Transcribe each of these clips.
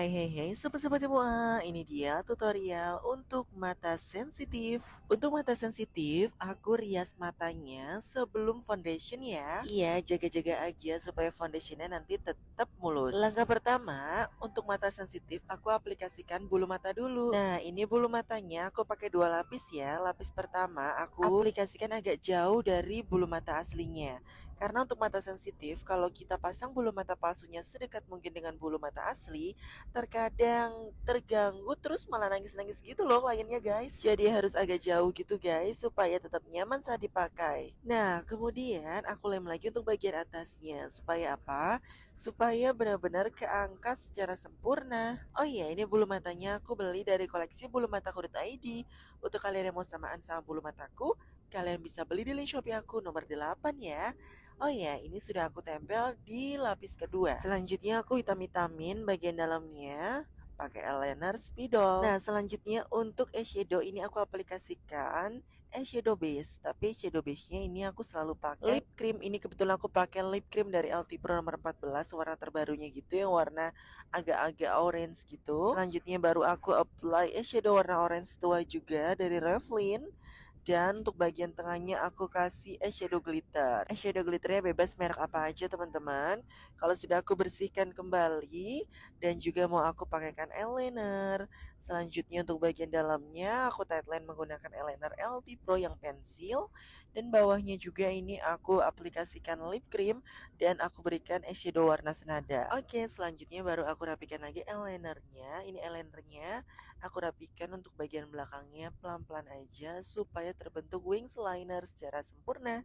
Hai, sobat-sobat semua, ini dia tutorial untuk mata sensitif. Untuk mata sensitif, aku rias matanya sebelum foundation ya. Iya, jaga-jaga aja supaya foundationnya nanti tetap mulus. Langkah pertama, untuk mata sensitif, aku aplikasikan bulu mata dulu. Nah, ini bulu matanya aku pakai dua lapis ya. Lapis pertama, aku aplikasikan agak jauh dari bulu mata aslinya. Karena untuk mata sensitif, kalau kita pasang bulu mata palsunya sedekat mungkin dengan bulu mata asli, terkadang terganggu terus malah nangis-nangis gitu loh kliennya guys. Jadi harus agak jauh gitu guys supaya tetap nyaman saat dipakai. Nah, kemudian aku lem lagi untuk bagian atasnya. Supaya apa? Supaya benar-benar keangkat secara sempurna. Oh iya, ini bulu matanya aku beli dari koleksi bulu mataku.id. Untuk kalian yang mau samaan sama bulu mataku, kalian bisa beli di link Shopee aku nomor 8 ya. Oh ya, ini sudah aku tempel di lapis kedua. Selanjutnya aku hitam-hitamin bagian dalamnya pakai eyeliner spidol. Nah, selanjutnya untuk eyeshadow ini aku aplikasikan eyeshadow base, tapi shadow base-nya ini aku selalu pakai lip cream. Ini kebetulan aku pakai lip cream dari LT Pro nomor 14 warna terbarunya gitu yang warna agak-agak orange gitu. Selanjutnya baru aku apply eyeshadow warna orange tua juga dari Revlin. Dan untuk bagian tengahnya aku kasih eyeshadow glitter. Eyeshadow glitternya bebas merek apa aja teman-teman. Kalau sudah aku bersihkan kembali dan juga mau aku pakaikan eyeliner. Selanjutnya untuk bagian dalamnya aku tightline menggunakan eyeliner LT Pro yang pensil. Dan bawahnya juga ini aku aplikasikan lip cream dan aku berikan eyeshadow warna senada. Oke, selanjutnya baru aku rapikan lagi eyelinernya. Ini eyelinernya aku rapikan untuk bagian belakangnya pelan-pelan aja supaya terbentuk wings liner secara sempurna.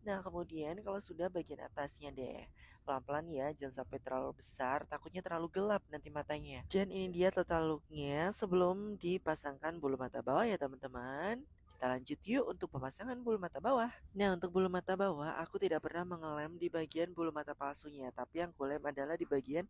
Nah, kemudian kalau sudah bagian atasnya deh, pelan-pelan ya, jangan sampai terlalu besar, takutnya terlalu gelap nanti matanya. Dan ini dia total looknya sebelum dipasangkan bulu mata bawah ya teman-teman. Kita lanjut yuk untuk pemasangan bulu mata bawah. Nah, untuk bulu mata bawah, aku tidak pernah mengelem di bagian bulu mata palsunya, tapi yang kulem adalah di bagian